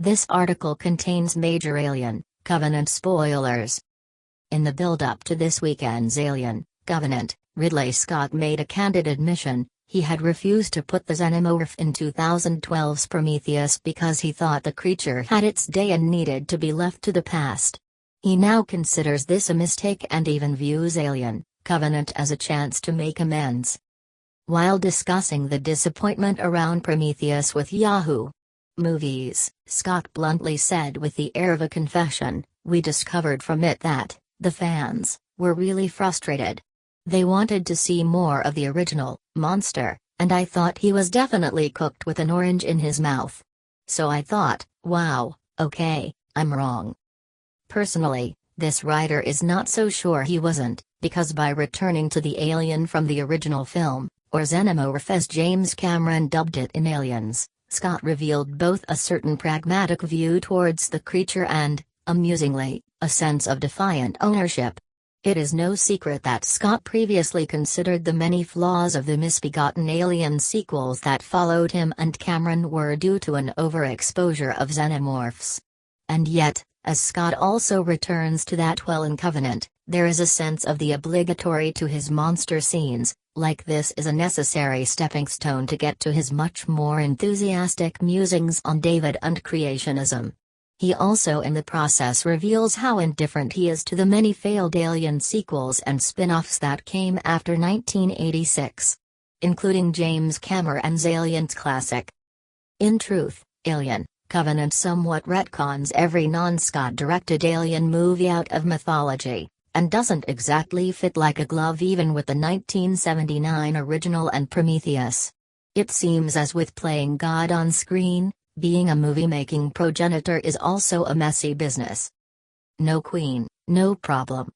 This article contains major Alien Covenant spoilers. In the build-up to this weekend's Alien Covenant, Ridley Scott made a candid admission. He had refused to put the xenomorph in 2012's Prometheus because he thought the creature had its day and needed to be left to the past. He now considers this a mistake and even views Alien Covenant as a chance to make amends. While discussing the disappointment around Prometheus with Yahoo Movies, Scott bluntly said with the air of a confession, "We discovered from it that the fans were really frustrated. They wanted to see more of the original monster, and I thought he was definitely cooked with an orange in his mouth. So I thought, wow, okay, I'm wrong." Personally, this writer is not so sure he wasn't, because by returning to the alien from the original film, or xenomorph as James Cameron dubbed it in Aliens, Scott revealed both a certain pragmatic view towards the creature and, amusingly, a sense of defiant ownership. It is no secret that Scott previously considered the many flaws of the misbegotten Alien sequels that followed him and Cameron were due to an overexposure of xenomorphs. And yet, as Scott also returns to that in Covenant, there is a sense of the obligatory to his monster scenes, like this is a necessary stepping stone to get to his much more enthusiastic musings on David and creationism. He also in the process reveals how indifferent he is to the many failed Alien sequels and spin-offs that came after 1986. Including James Cameron's Aliens classic. In truth, Alien Covenant somewhat retcons every non-Scott directed Alien movie out of mythology, and doesn't exactly fit like a glove even with the 1979 original and Prometheus. It seems as with playing God on screen, being a movie-making progenitor is also a messy business. No queen, no problem.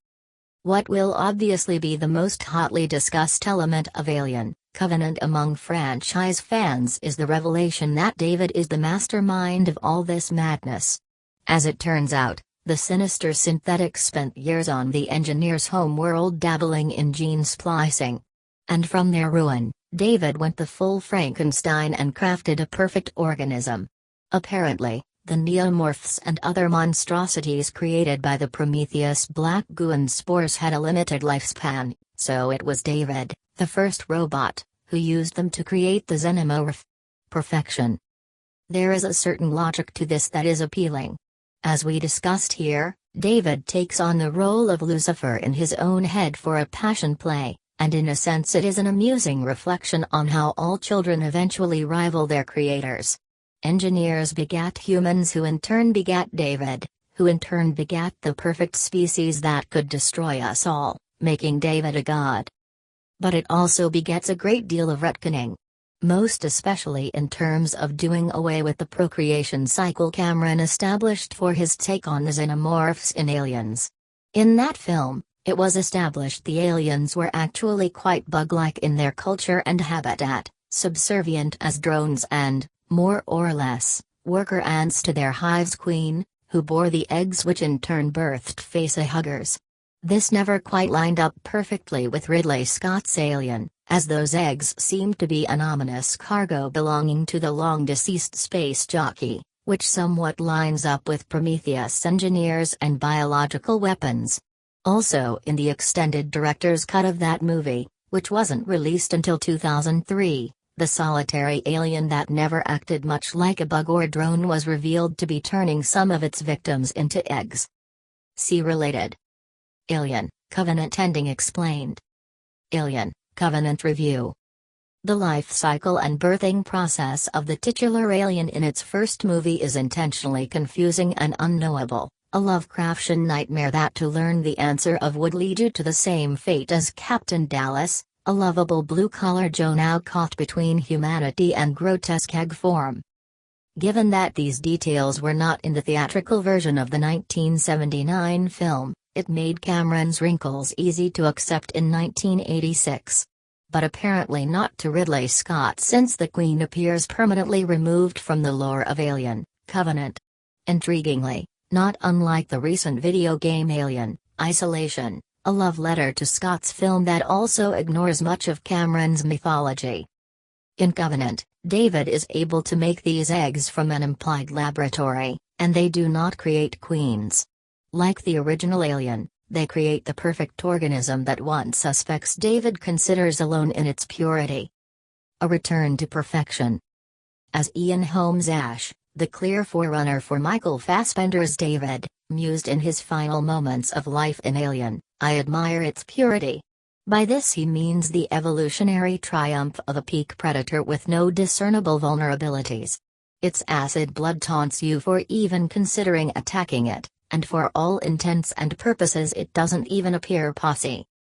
What will obviously be the most hotly discussed element of Alien Covenant among franchise fans is the revelation that David is the mastermind of all this madness. As it turns out, the sinister synthetic spent years on the engineer's home world dabbling in gene splicing. And from their ruin, David went the full Frankenstein and crafted a perfect organism. Apparently, the neomorphs and other monstrosities created by the Prometheus black goo and spores had a limited lifespan, so it was David, the first robot, who used them to create the xenomorph. Perfection. There is a certain logic to this that is appealing. As we discussed here, David takes on the role of Lucifer in his own head for a passion play, and in a sense it is an amusing reflection on how all children eventually rival their creators. Engineers begat humans who in turn begat David, who in turn begat the perfect species that could destroy us all, making David a god. But it also begets a great deal of retconning. Most especially in terms of doing away with the procreation cycle Cameron established for his take on the xenomorphs in Aliens. In that film, it was established the aliens were actually quite bug-like in their culture and habitat, subservient as drones and, more or less, worker ants to their hive's queen, who bore the eggs which in turn birthed facehuggers. This never quite lined up perfectly with Ridley Scott's Alien, as those eggs seemed to be an ominous cargo belonging to the long-deceased space jockey, which somewhat lines up with Prometheus engineers and biological weapons. Also in the extended director's cut of that movie, which wasn't released until 2003, the solitary alien that never acted much like a bug or drone was revealed to be turning some of its victims into eggs. See related. Alien Covenant ending explained. Alien Covenant review. The life cycle and birthing process of the titular alien in its first movie is intentionally confusing and unknowable, a Lovecraftian nightmare that to learn the answer of would lead you to the same fate as Captain Dallas, a lovable blue-collar Joe now caught between humanity and grotesque egg form. Given that these details were not in the theatrical version of the 1979 film, it made Cameron's wrinkles easy to accept in 1986. But apparently not to Ridley Scott since the Queen appears permanently removed from the lore of Alien Covenant. Intriguingly, not unlike the recent video game Alien Isolation, a love letter to Scott's film that also ignores much of Cameron's mythology. In Covenant, David is able to make these eggs from an implied laboratory, and they do not create queens. Like the original Alien, they create the perfect organism that one suspects David considers alone in its purity. A return to perfection. As Ian Holmes Ash, the clear forerunner for Michael Fassbender's David, mused in his final moments of life in Alien, I admire its purity. By this he means the evolutionary triumph of a peak predator with no discernible vulnerabilities. Its acid blood taunts you for even considering attacking it, and for all intents and purposes it doesn't even appear posse.